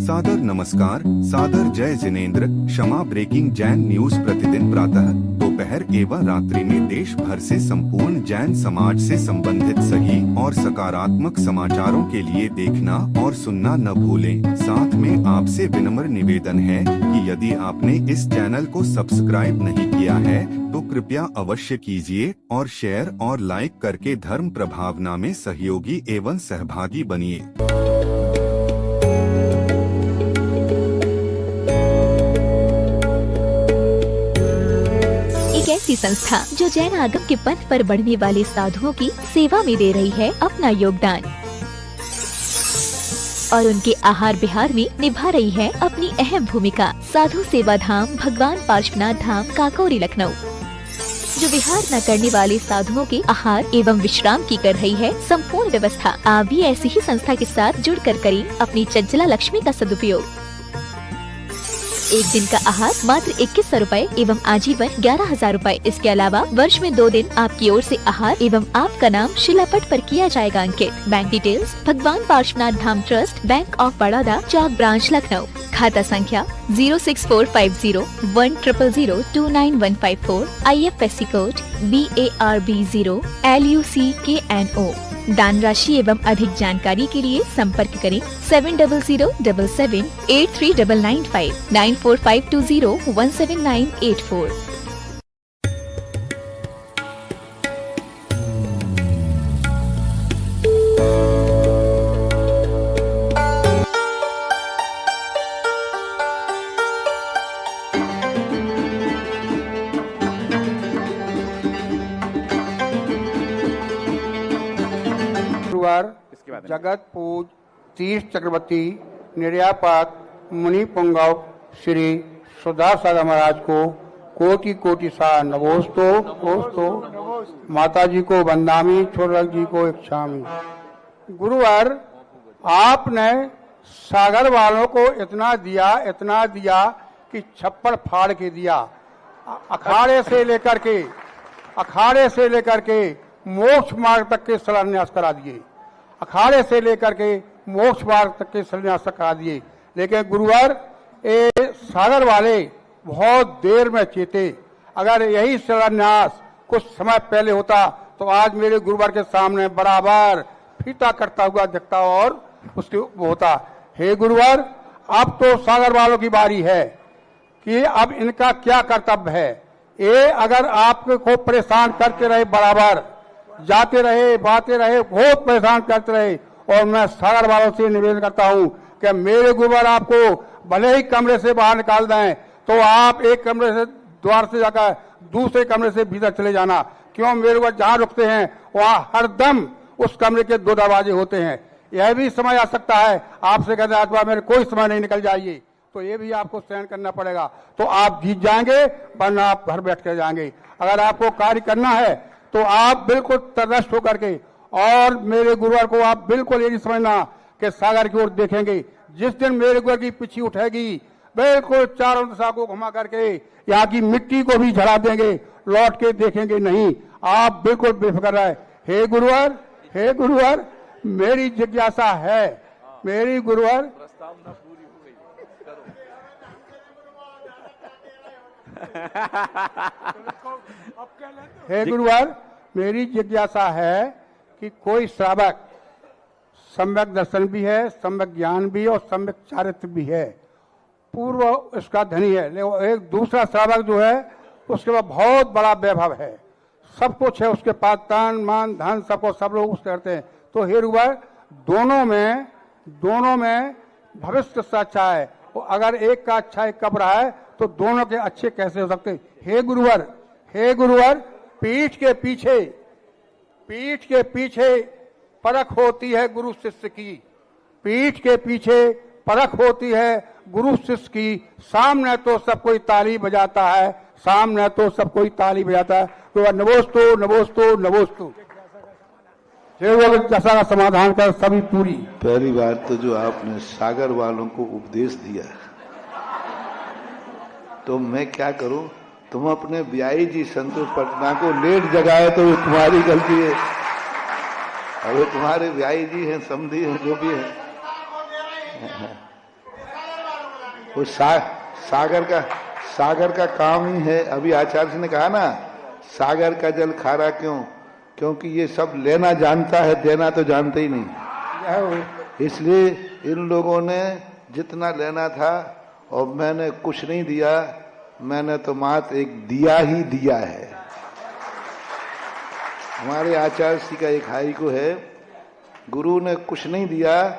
सादर नमस्कार, सादर जय जिनेंद्र। क्षमा ब्रेकिंग जैन न्यूज प्रतिदिन प्रातः दोपहर एवं रात्रि में देश भर से संपूर्ण जैन समाज से संबंधित सही और सकारात्मक समाचारों के लिए देखना और सुनना न भूलें। साथ में आपसे विनम्र निवेदन है कि यदि आपने इस चैनल को सब्सक्राइब नहीं किया है तो कृपया अवश्य कीजिए और शेयर और लाइक करके धर्म प्रभावना में सहयोगी एवं सहभागी बनिए। ऐसी संस्था जो जैन आगम के पथ पर बढ़ने वाले साधुओं की सेवा में दे रही है अपना योगदान और उनके आहार विहार में निभा रही है अपनी अहम भूमिका। साधु सेवा धाम भगवान पार्श्वनाथ धाम काकोरी लखनऊ जो विहार न करने वाले साधुओं के आहार एवं विश्राम की कर रही है संपूर्ण व्यवस्था। आप भी ऐसी ही संस्था के साथ जुड़कर करें अपनी चंचला लक्ष्मी का सदुपयोग। एक दिन का आहार मात्र 2100 रूपए एवं आजीवन 11,000 रूपए। इसके अलावा वर्ष में 2 दिन आपकी ओर से आहार एवं आपका नाम शिलापट पर किया जाएगा अंकित। Bank details Bhagwan Parshvanath Dham trust, bank of Baroda, Chowk branch Lucknow. खाता संख्या 064501000291154। IFSC code BARB0 LUCKNO। दान राशि एवं अधिक जानकारी के लिए संपर्क करें 7007783995 9452017984। जगत पूज तीर्थ चक्रवर्ती निर्यापात मुनि पुंगव श्री सुधार सागर महाराज को कोटि कोटि सा नमोस्तु। माता जी को वंदामी, छोरक जी को इच्छामी। गुरुवार आपने सागर वालों को इतना दिया कि छप्पड़ फाड़ के दिया। अखाड़े से लेकर के मोक्ष मार्ग तक के शिलान्यास करा दिए। अखाड़े से लेकर के मोक्ष मार्ग तक के शिलान्यास करा दिए। लेकिन गुरुवार ये सागर वाले बहुत देर में चेते। अगर यही शिलान्यास कुछ समय पहले होता तो आज मेरे गुरुवार के सामने बराबर फीता करता हुआ दिखता और उसके होता। हे गुरुवार, अब तो सागर वालों की बारी है कि अब इनका क्या कर्तव्य है। ये अगर आपको परेशान करते रहे, बराबर जाते रहे, बातें रहे, बहुत परेशान करते रहे। और मैं सागर वालों से निवेदन करता हूं कि मेरे गुरुवार आपको भले ही कमरे से बाहर निकाल दें तो आप एक कमरे से द्वार से जाकर दूसरे कमरे से भीतर चले जाना। क्यों, मेरे गुरुवार जहां रुकते हैं वहां हरदम उस कमरे के 2 दरवाजे होते हैं। यह भी समय आ सकता है आपसे कहते हैं आज मेरे कोई समय नहीं, निकल जाइए, तो ये भी आपको सहन करना पड़ेगा। तो आप जीत जाएंगे वरना आप घर बैठ कर जाएंगे। अगर आपको कार्य करना है तो आप बिल्कुल तटस्थ होकर के, और मेरे गुरुवार को आप बिल्कुल ये नहीं समझना कि सागर की ओर देखेंगे। जिस दिन मेरे गुरुवार की पिछी उठेगी बिल्कुल चारों दिशा को घुमा करके यहाँ की मिट्टी को भी झड़ा देंगे, लौट के देखेंगे नहीं। आप बिल्कुल बेफिक्र रहे। हे गुरुवार, मेरी जिज्ञासा है, मेरी गुरुवार हे गुरुवार, मेरी जिज्ञासा है कि कोई श्रावक सम्यक दर्शन भी है, सम्यक ज्ञान भी है और सम्यक चारित्र भी है, पूर्व इसका धनी है, लेकिन एक दूसरा श्रावक जो है उसके पास बहुत बड़ा वैभव है, सब कुछ है उसके पास, तन मन धन सबको सब लोग उससे करते हैं। तो हे गुरुवार, दोनों में भविष्य से अच्छा है। अगर एक का अच्छा एक कब रहा है तो दोनों के अच्छे कैसे हो सकते। हे गुरुवार, पीठ के पीछे परख होती है गुरु शिष्य की। पीठ के पीछे परख होती है गुरु शिष्य की। सामने तो सब कोई ताली बजाता है, तो नमोस्तु। जैसा का समाधान कर सभी पूरी। पहली बार तो जो आपने सागर वालों को उपदेश दिया तो मैं क्या करूं। तुम अपने ब्याई जी संतोष पटना को लेट जगाए तो तुम्हारी गलती है। अब तुम्हारे ब्याई जी हैं, समधी हैं, जो भी है। वो सागर का काम ही है। अभी आचार्य जी ने कहा ना, सागर का जल खारा क्यों? क्योंकि ये सब लेना जानता है, देना तो जानते ही नहीं। इसलिए इन लोगों ने जितना लेना था, और मैंने कुछ नहीं दिया, मैंने तो मात्र एक दिया ही दिया है। हमारे आचार्य जी का एक हाई को है, गुरु ने कुछ नहीं दिया,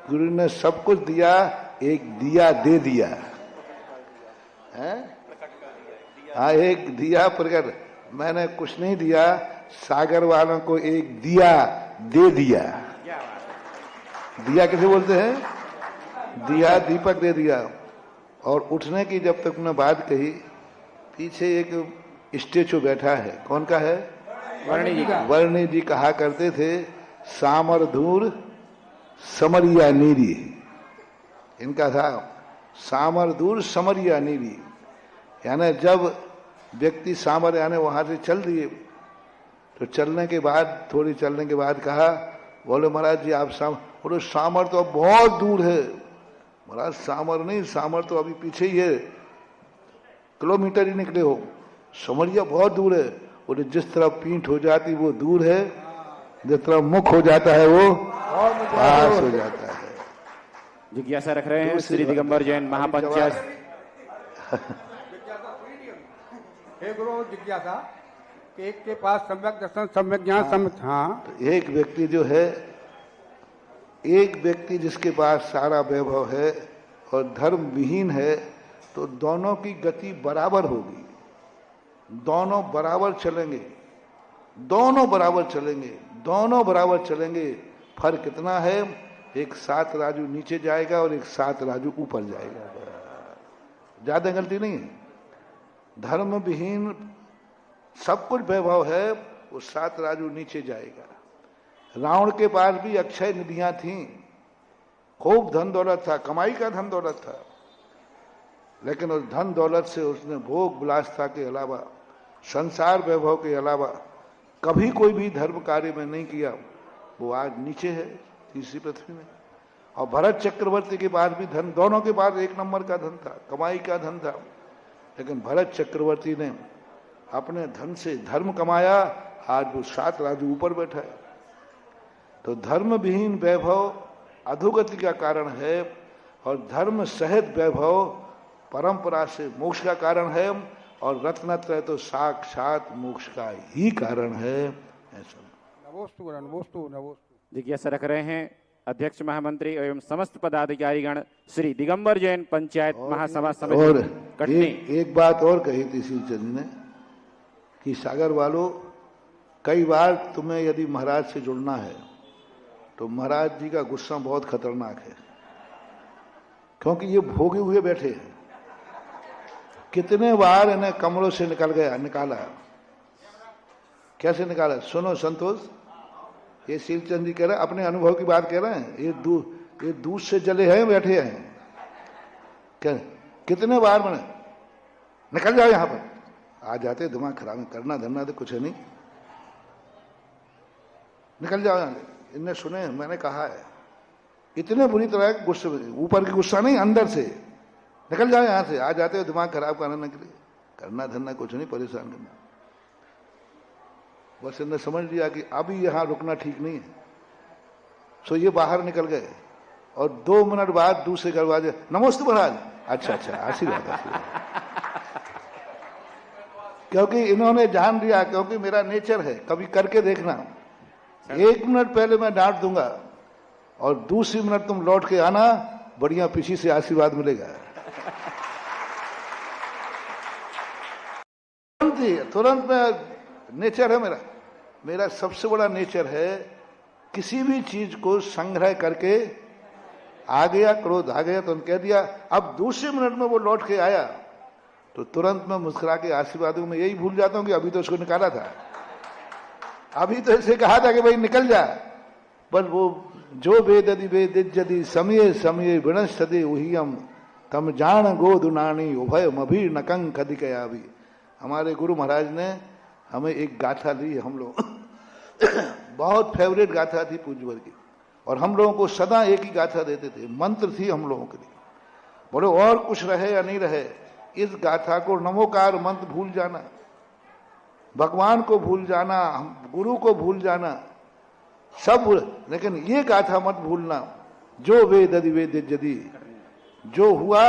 गुरु ने सब कुछ दिया, एक दिया दे दिया है। हाँ, एक दिया प्रकट। मैंने कुछ नहीं दिया, सागर वालों को एक दिया दे दिया। दिया किसे बोलते हैं? दिया, दीपक दे दिया। और उठने की जब तक उन्होंने बात कही, पीछे एक स्टेचू बैठा है। कौन का है? वर्णी जी का। वर्णी जी कहा करते थे, सामर धूर समरिया नीरी। इनका था सामर दूर समरिया नीरी, यानी जब व्यक्ति सामर यानी वहां से चल दिए, तो चलने के बाद, थोड़ी चलने के बाद कहा, बोले महाराज जी आप बोले सामर तो अब बहुत दूर है। महाराज सामर नहीं, सामर तो अभी पीछे ही है, किलोमीटर ही निकले हो। समरिया बहुत दूर है। बोले जिस तरह पीठ हो जाती वो दूर है, जिस तरह मुख हो जाता है वो पास हो जाता है। जिज्ञासा रख रहे हैं श्री दिगंबर जैन महापंचायत। हे गुरु, जिज्ञासा एक के पास सम्यक दर्शन, सम्यक ज्ञान, सम्यक। हाँ, तो एक व्यक्ति जो है, एक व्यक्ति जिसके पास सारा वैभव है और धर्म विहीन है, तो दोनों की गति बराबर होगी, दोनों बराबर चलेंगे, दोनों बराबर चलेंगे, दोनों बराबर चलेंगे। फर्क कितना है? एक 7 राजू नीचे जाएगा और एक 7 राजू ऊपर जाएगा। ज्यादा गलती नहीं है। धर्म विहीन सब कुछ वैभव है, वो 7 राजू नीचे जाएगा। रावण के पास भी अक्षय निधियां थीं, खूब धन दौलत था, कमाई का धन दौलत था, लेकिन उस धन दौलत से उसने भोग विलासता के अलावा, संसार वैभव के अलावा कभी कोई भी धर्म कार्य में नहीं किया। वो आज नीचे है, तीसरी पृथ्वी में। और भरत चक्रवर्ती के पास भी धन, दोनों के पास एक नंबर का धन था, कमाई का धन था, लेकिन भरत चक्रवर्ती ने अपने धन से धर्म कमाया, आज वो 7 राजू ऊपर बैठा है। तो धर्म विहीन वैभव अधोगति का कारण है, और धर्म सहित वैभव परंपरा से मोक्ष का कारण है, और रत्नत्रय तो साक्षात मोक्ष का ही कारण है। ऐसा नमोस्तु नमोस्तु नमोस्तु। जिज्ञासा रख रहे हैं अध्यक्ष महामंत्री एवं समस्त पदाधिकारीगण श्री दिगंबर जैन पंचायत महासभा समिति और कटनी। एक बात और कही थी श्री चंद ने कि सागर वालों, कई बार तुम्हें यदि महाराज से जुड़ना है तो महाराज जी का गुस्सा बहुत खतरनाक है, क्योंकि ये भोगे हुए बैठे हैं। कितने बार इन्हें कमरों से निकाला। कैसे निकाला? सुनो संतोष, ये शीलचंद जी कह रहे हैं, अपने अनुभव की बात कह रहे हैं। ये दूध से जले हैं, बैठे हैं। क्या कितने बार मैंने, निकल जाओ यहां पर, आ जाते दिमाग खराब, करना धरना तो कुछ है नहीं, निकल जाओ यहां। इनने सुने, मैंने कहा है, इतने बुरी तरह गुस्से, ऊपर की गुस्सा नहीं, अंदर से, निकल जाओ यहां से, आ जाते हो दिमाग खराब करने के लिए, करना धरना कुछ नहीं, परेशान करना। बस इन्हें समझ लिया कि अभी यहां रुकना ठीक नहीं है, सो ये बाहर निकल गए। और 2 मिनट बाद दूसरे दरवाजे, नमस्ते महाराज। अच्छा अच्छा, आशीर्वाद। क्योंकि इन्होंने जान लिया, क्योंकि मेरा नेचर है, कभी करके देखना, 1 मिनट पहले मैं डांट दूंगा और दूसरी मिनट तुम लौट के आना, बढ़िया पीछे से आशीर्वाद मिलेगा। तुरंत में नेचर है मेरा सबसे बड़ा नेचर है, किसी भी चीज को संग्रह करके आ गया, क्रोध आ गया तो कह दिया, अब दूसरे मिनट में वो लौट के आया तो तुरंत मैं मुस्कुरा के आशीर्वादों में यही भूल जाता हूं कि अभी तो उसको निकाला था, अभी तो इसे कहा था कि भाई निकल जा। बस वो जो वेदि वेदिज्यति समय समय विनश्यति उहियम तम जान गोदुनानी उभय मभी नकंक अधिकयावी। हमारे गुरु महाराज ने हमें एक गाथा दी, हम लोग बहुत फेवरेट गाथा थी पूज्यवर की, और हम लोगों को सदा एक ही गाथा देते थे, मंत्र थी हम लोगों के लिए। बोले और कुछ रहे या नहीं रहे, इस गाथा को नमोकार मंत्र भूल जाना, भगवान को भूल जाना, गुरु को भूल जाना, सब भूल, लेकिन ये गाथा मत भूलना, जो वेद यदि वेद यदि, जो हुआ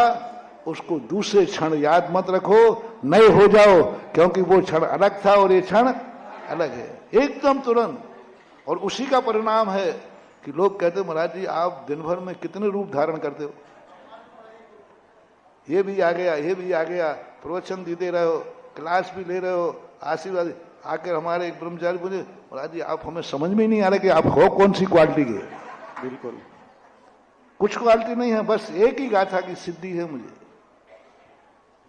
उसको दूसरे क्षण याद मत रखो, नए हो जाओ, क्योंकि वो क्षण अलग था और ये क्षण अलग है, एकदम तुरंत। और उसी का परिणाम है कि लोग कहते महाराज जी आप दिन भर में कितने रूप धारण करते हो, ये भी आ गया, ये भी आ गया, प्रवचन देते रहो, क्लास भी ले रहे हो, आशीर्वाद। आकर हमारे एक ब्रह्मचारी बोले महाराज जी आप हमें समझ में ही नहीं आ रहा कि आप हो कौन सी क्वालिटी के। बिल्कुल कुछ क्वालिटी नहीं है, बस एक ही गाथा की सिद्धि है मुझे,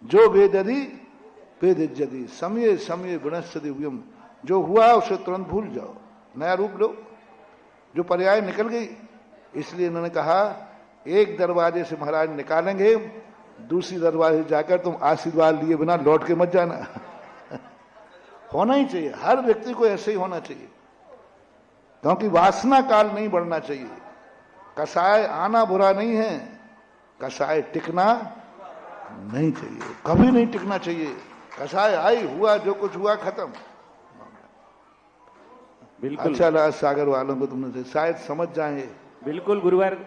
जो वेदधि वेदजदि समय समय विनश्यति दिव्यम, जो हुआ उसे तुरंत भूल जाओ, नया रूप लो, जो पर्याय निकल गई। इसलिए इन्होंने कहा एक दरवाजे से महाराज निकालेंगे, दूसरी दरवाजे जाकर तुम आशीर्वाद लिए बिना लौट के मत जाना। होना ही चाहिए, हर व्यक्ति को ऐसे ही होना चाहिए, क्योंकि वासना काल नहीं बढ़ना चाहिए। कसाय आना बुरा नहीं है, कसाय टिकना नहीं चाहिए, कभी नहीं टिकना चाहिए। कसाय आई, हुआ जो कुछ हुआ, खत्म। बिल्कुल अच्छा लगा सागर वालों को तुमने से, शायद समझ जाएंगे। बिल्कुल गुरुवर,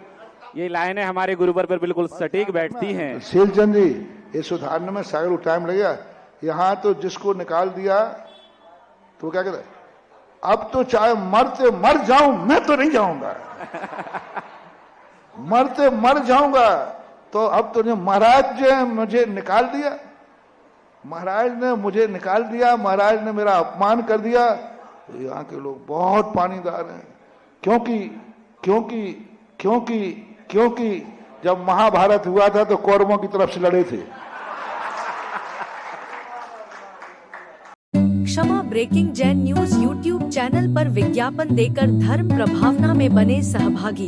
ये लाइनें हमारे गुरुवर पर बिल्कुल सटीक बैठती हैं। शीलचंद जी ये सुधारने में सागर को टाइम लगेगा। यहाँ तो जिसको निकाल दिया तो क्या कहते, अब तो चाहे मरते मर जाऊं मैं तो नहीं जाऊंगा, मरते मर जाऊंगा। तो अब तो महाराज ने मुझे निकाल दिया, महाराज ने मुझे निकाल दिया, महाराज ने मेरा अपमान कर दिया। तो यहाँ के लोग बहुत पानीदार हैं, क्योंकि क्योंकि क्योंकि क्योंकि जब महाभारत हुआ था तो कौरवों की तरफ से लड़े थे। Kshama breaking Jain news YouTube channel पर विज्ञापन देकर धर्म प्रभावना में बने सहभागी।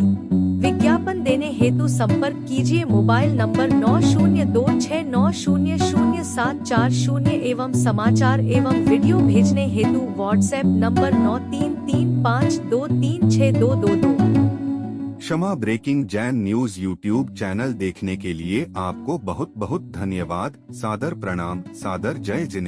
विज्ञापन देने हेतु संपर्क कीजिए मोबाइल नंबर 9026900740 एवं समाचार एवं वीडियो भेजने हेतु WhatsApp number 9335236222। Kshama breaking Jain news YouTube channel देखने के लिए आपको बहुत बहुत धन्यवाद। सादर प्रणाम, सादर जय जिनेंद्र।